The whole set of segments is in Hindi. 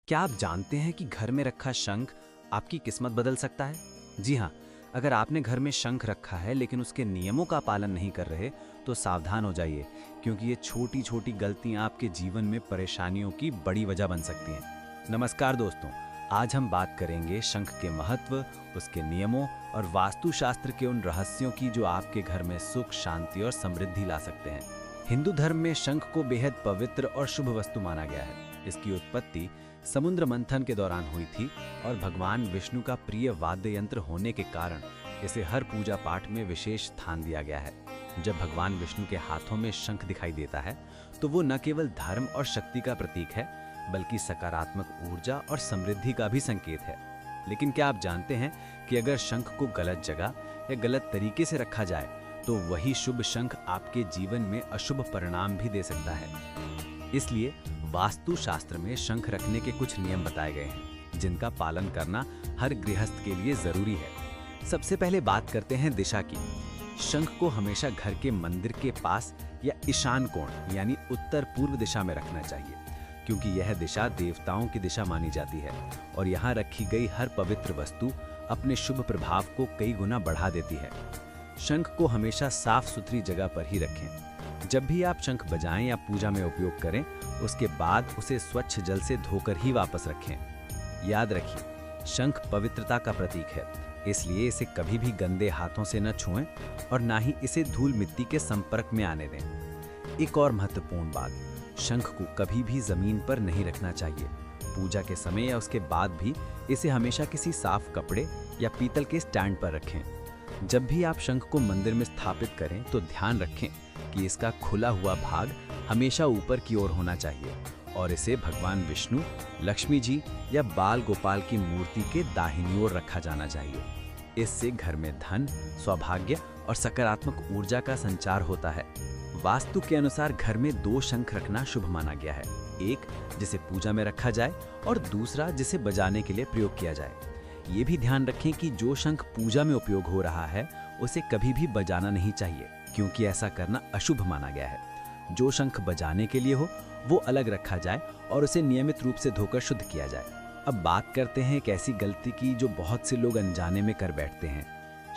क्या आप जानते हैं कि घर में रखा शंख आपकी किस्मत बदल सकता है? जी हाँ, अगर आपने घर में शंख रखा है लेकिन उसके नियमों का पालन नहीं कर रहे, तो सावधान हो जाइए, क्योंकि ये छोटी-छोटी गलतियां आपके जीवन में परेशानियों की बड़ी वजह बन सकती हैं। नमस्कार दोस्तों, आज हम बात करेंगे शंख के महत्व, उसके नियमों और वास्तुशास्त्र के उन रहस्यों की जो आपके घर में सुख, शांति और समृद्धि ला सकते हैं। हिंदू धर्म में शंख को बेहद पवित्र और शुभ वस्तु माना गया है। इसकी उत्पत्ति समुद्र मंथन के दौरान हुई थी और भगवान विष्णु का प्रिय वाद्य यंत्र होने के कारण इसे हर पूजा पाठ में विशेष स्थान दिया गया है। जब भगवान विष्णु के हाथों में शंख दिखाई देता है, तो वो न केवल धर्म और शक्ति का प्रतीक है, बल्कि सकारात्मक ऊर्जा और समृद्धि का भी संकेत है। लेकिन क्या आप जानते हैं कि अगर शंख को गलत जगह या गलत तरीके से रखा जाए, तो वही शुभ शंख आपके जीवन में अशुभ परिणाम भी दे सकता है। इसलिए वास्तुशास्त्र में शंख रखने के कुछ नियम बताए गए हैं, जिनका पालन करना हर गृहस्थ के लिए जरूरी है। सबसे पहले बात करते हैं दिशा की। शंख को हमेशा घर के मंदिर के पास या ईशान कोण यानी उत्तर पूर्व दिशा में रखना चाहिए, क्योंकि यह दिशा देवताओं की दिशा मानी जाती है और यहाँ रखी गई हर पवित्र वस्तु अपने शुभ प्रभाव को कई गुना बढ़ा देती है। शंख को हमेशा साफ सुथरी जगह पर ही रखें। जब भी आप शंख बजाएं या पूजा में उपयोग करें, उसके बाद उसे स्वच्छ जल से धोकर ही वापस रखें। याद रखिए, शंख पवित्रता का प्रतीक है, इसलिए इसे कभी भी गंदे हाथों से न छुएं और ना ही इसे धूल मिट्टी के संपर्क में आने दें। एक और महत्वपूर्ण बात, शंख को कभी भी जमीन पर नहीं रखना चाहिए। पूजा के समय या उसके बाद भी इसे हमेशा किसी साफ कपड़े या पीतल के स्टैंड पर रखें। जब भी आप शंख को मंदिर में स्थापित करें, तो ध्यान रखें कि इसका खुला हुआ भाग हमेशा ऊपर की ओर होना चाहिए और इसे भगवान विष्णु, लक्ष्मी जी या बाल गोपाल की मूर्ति के दाहिनी ओर रखा जाना चाहिए। इससे घर में धन, सौभाग्य और सकारात्मक ऊर्जा का संचार होता है। वास्तु के अनुसार घर में 2 शंख रखना शुभ माना गया है, एक जिसे पूजा में रखा जाए और दूसरा जिसे बजाने के लिए प्रयोग किया जाए। ये भी ध्यान रखें कि जो शंख पूजा में उपयोग हो रहा है, उसे कभी भी बजाना नहीं चाहिए, क्योंकि ऐसा करना अशुभ माना गया है। जो शंख बजाने के लिए हो, वो अलग रखा जाए और उसे नियमित रूप से धोकर शुद्ध किया जाए। अब बात करते हैं एक ऐसी गलती की जो बहुत से लोग अनजाने में कर बैठते हैं,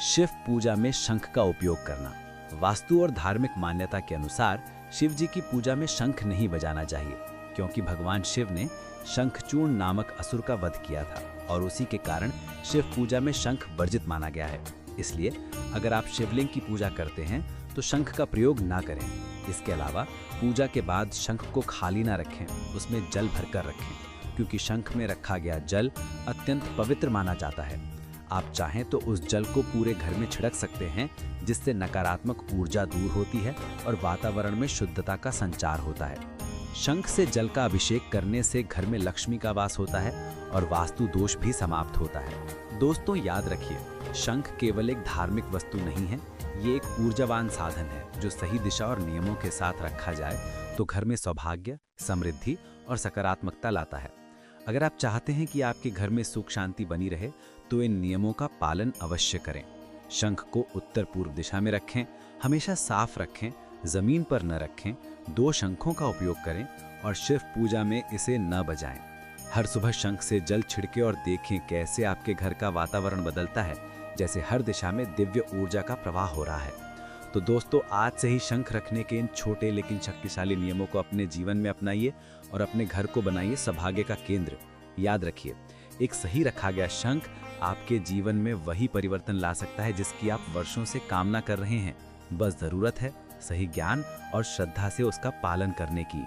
शिव पूजा में शंख का उपयोग करना। वास्तु और धार्मिक मान्यता के अनुसार शिव जी की पूजा में शंख नहीं बजाना चाहिए, क्योंकि भगवान शिव ने शंखचूर्ण नामक असुर का वध किया था और उसी के कारण शिव पूजा में शंख वर्जित माना गया है। इसलिए अगर आप शिवलिंग की पूजा करते हैं, तो शंख का प्रयोग ना करें। इसके अलावा पूजा के बाद शंख को खाली ना रखें, उसमें जल भरकर रखें, क्योंकि शंख में रखा गया जल अत्यंत पवित्र माना जाता है। आप चाहें तो उस जल को पूरे घर में छिड़क सकते हैं, जिससे नकारात्मक ऊर्जा दूर होती है और वातावरण में शुद्धता का संचार होता है। शंख से जल का अभिषेक करने से घर में लक्ष्मी का वास होता है और वास्तु दोष भी समाप्त होता है। दोस्तों, याद रखिए, शंख केवल एक धार्मिक वस्तु नहीं है, ये एक ऊर्जावान साधन है जो सही दिशा और नियमों के साथ रखा जाए तो घर में सौभाग्य, समृद्धि और सकारात्मकता लाता है। अगर आप चाहते हैं कि आपके घर में सुख शांति बनी रहे, तो इन नियमों का पालन अवश्य करें। शंख को उत्तर पूर्व दिशा में रखें, हमेशा साफ रखें, जमीन पर न रखें, 2 शंखों का उपयोग करें और शिव पूजा में इसे न बजाएं। हर सुबह शंख से जल छिड़के और देखें कैसे आपके घर का वातावरण बदलता है, जैसे हर दिशा में दिव्य ऊर्जा का प्रवाह हो रहा है। तो दोस्तों, आज से ही शंख रखने के इन छोटे लेकिन शक्तिशाली नियमों को अपने जीवन में अपनाइए और अपने घर को बनाइए सौभाग्य का केंद्र। याद रखिए, एक सही रखा गया शंख आपके जीवन में वही परिवर्तन ला सकता है जिसकी आप वर्षों से कामना कर रहे हैं। बस जरूरत है सही ज्ञान और श्रद्धा से उसका पालन करने की।